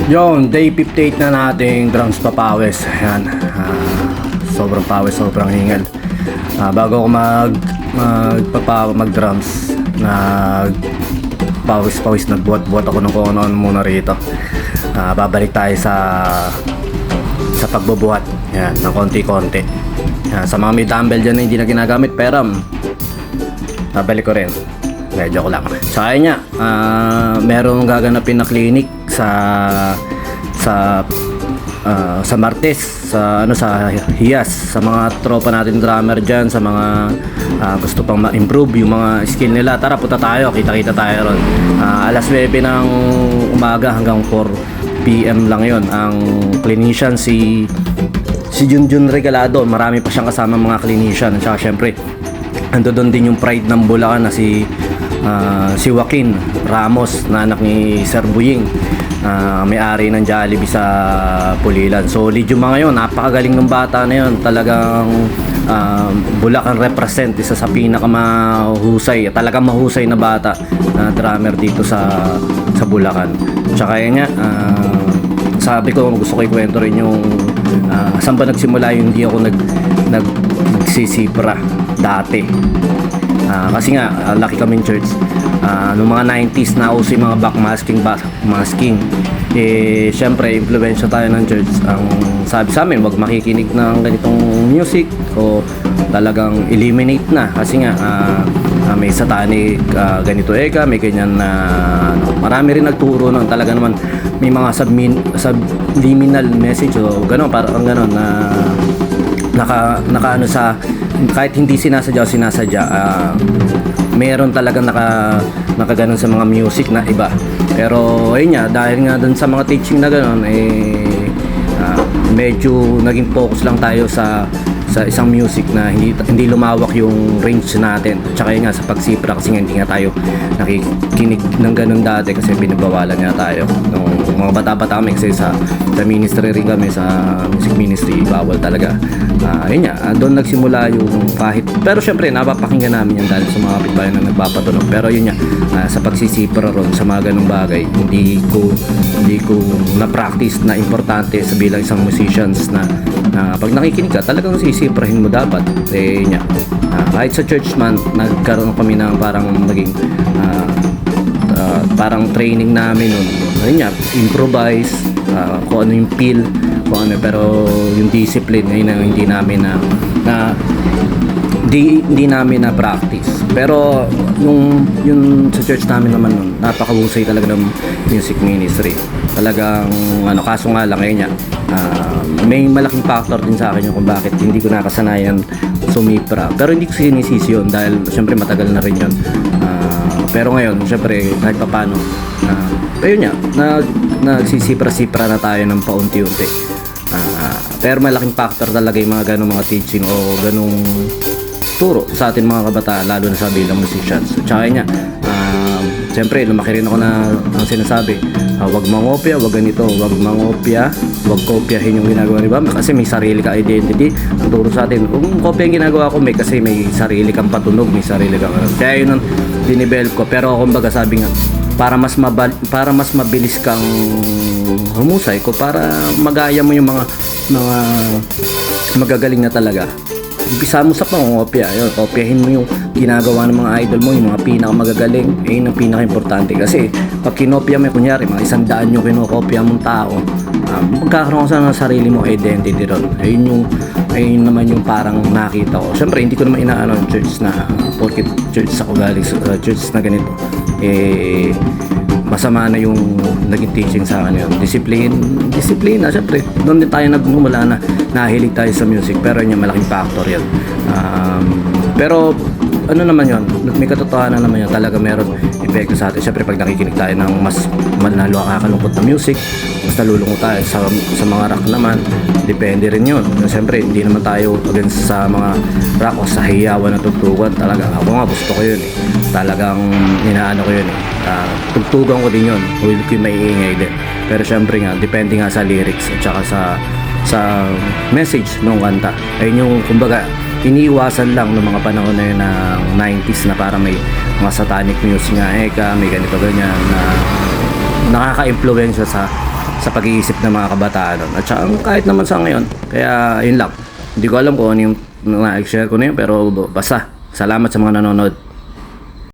Yon, day 58 na nating drums papawis. Ayan. Sobrang pawis, sobrang hingal. Bago ako mag drums, pawis nagbuhat-buhat ako ng kung ano muna rito. Babalik tayo sa pagbubuhat. Ayan, ng konti-konti. Sa mga may dumbbell dyan na hindi na ginagamit, pero babalik ko rin. Medyo ko lang. So ayun nga, merong gaganapin na clinic sa Martes, sa Hiyas, sa mga tropa natin drummer diyan, sa mga gusto pang ma-improve yung mga skill nila. Tara, punta tayo, kita-kita tayo ron. Alas 9 ng umaga hanggang 4 PM lang yon. Ang clinician si Junjun Regalado. Marami pa siyang kasama mga clinician. At saka syempre ando doon din yung pride ng Bulacan na si Joaquin Ramos, na anak ni Sir Buying, may-ari ng Jollibee sa Pulilan. Solid yung mga yun, napakagaling ng bata na yun. Talagang Bulacan represent, isa sa pinakamahusay, talagang mahusay na bata na drummer dito sa Bulacan. Tsaka yun nga, sabi ko, gusto ko ikwento rin yung saan ba nagsimula yung hindi ako nagsisipra dati. Kasi nga, laki kaming church. Noong mga 90s na uso yung mga backmasking. Syempre, influensya tayo ng church. Ang sabi sa amin, wag makikinig ng ganitong music o talagang eliminate na. Kasi nga, may satanic ganito may ganyan na marami rin nagturo nun. Talaga naman, may mga subliminal message o gano'n, parang gano'n na naka sa kahit hindi sinasadya, meron talagang nakaganon sa mga music na iba. Pero ayun nga, dahil nga dun sa mga teaching na gano'n, medyo naging focus lang tayo sa isang music na hindi lumawak yung range natin. Tsaka yun nga, sa pagsipra, kasi nga hindi nga tayo nakikinig ng ganun dati kasi pinagbawalan nga tayo nung mga bata-bata kami, kasi sa ministry rin kami, sa music ministry, bawal talaga. Yun nga, doon nagsimula yung kahit, pero syempre napapakinggan namin yan dahil sa mga kapitbahay na nagpapatunog. Pero yun nga, sa pagsisipra ron sa mga ganung bagay, hindi ko na-practice na importante sa bilang isang musicians na pag nakikinig ka, talagang sisiprahin mo dapat. Yun nga, kahit sa church man, nagkaroon kami ng parang naging parang training namin nun. Ayun nga, improvise, kung ano yung feel, kung ano, pero yung discipline ayun ang hindi namin na practice. Pero yung sa church namin naman nun, napakahusay talaga ng music ministry. Talagang kaso nga lang ngayon may malaking factor din sa akin yung kung bakit hindi ko nakasanayan sumipra. Pero hindi ko sinisisi yun dahil syempre matagal na rin yun. Pero ngayon, syempre kahit papano, ayun nga, nagsisipra-sipra na tayo ng paunti-unti. Pero malaking factor talaga yung mga ganong mga teaching o ganong turo sa atin mga kabataan, lalo na sa bilang musicians. Tsaka yun nga, siyempre lumaki rin ako na ang sinasabi, wag mangopya, wag ganito, wag mangopya, wag kopyahin yung ginagawa ni Bam kasi may sarili ka identity. Ang turo sa atin, kung kopya yung ginagawa ko, kasi may sarili kang patunog, may sarili kang kaya yun ang dinivelop ko. Pero kumbaga sabi nga, para mas mabilis kang humusay ko, para magaya mo yung mga magagaling na talaga, umpisa mo sa pangopya. Yun, kopyahin mo yung ginagawa ng mga idol mo, yung mga pinakamagagaling. Yun ang pinaka-importante. Kasi pag kinopya mo, kunyari, mga 100 yung kinokopya mong tao, magkakaroon ka ng sarili mong identity ron. Ayun naman yung parang nakita ko. Siyempre, hindi ko naman inaano church na, porket church ako galing, church na ganito, masama na yung naging teaching sa akin yun. Discipline na, syempre doon din tayo nagmumula na nahilig tayo sa music, pero yun yung malaking factor yun. Pero ano naman yun, may katotohanan naman yun, talaga meron epekto sa atin. Syempre pag nakikinig tayo ng mas nakakalungkot na music, mas nalulungkot tayo sa mga rock naman, depende rin yun. Syempre hindi naman tayo against sa mga rock o sa hiyawan na tugtugan. Talaga ako nga gusto ko yun talagang inaano ko yun tugtugan ko din yun, will ko maiingay din. Pero syempre nga, depende nga sa lyrics at saka sa message ng kanta. Ayun yung kumbaga iniiwasan lang ng mga panahon na yun ng 90s na para may mga satanic music nga may ganito ganyan na nakaka-impluwensya sa pag-iisip ng mga kabataan nun. At saka kahit naman sa ngayon. Kaya yun lang. Hindi ko alam kung ano yung na-share ko na yun, pero basta salamat sa mga nanonood.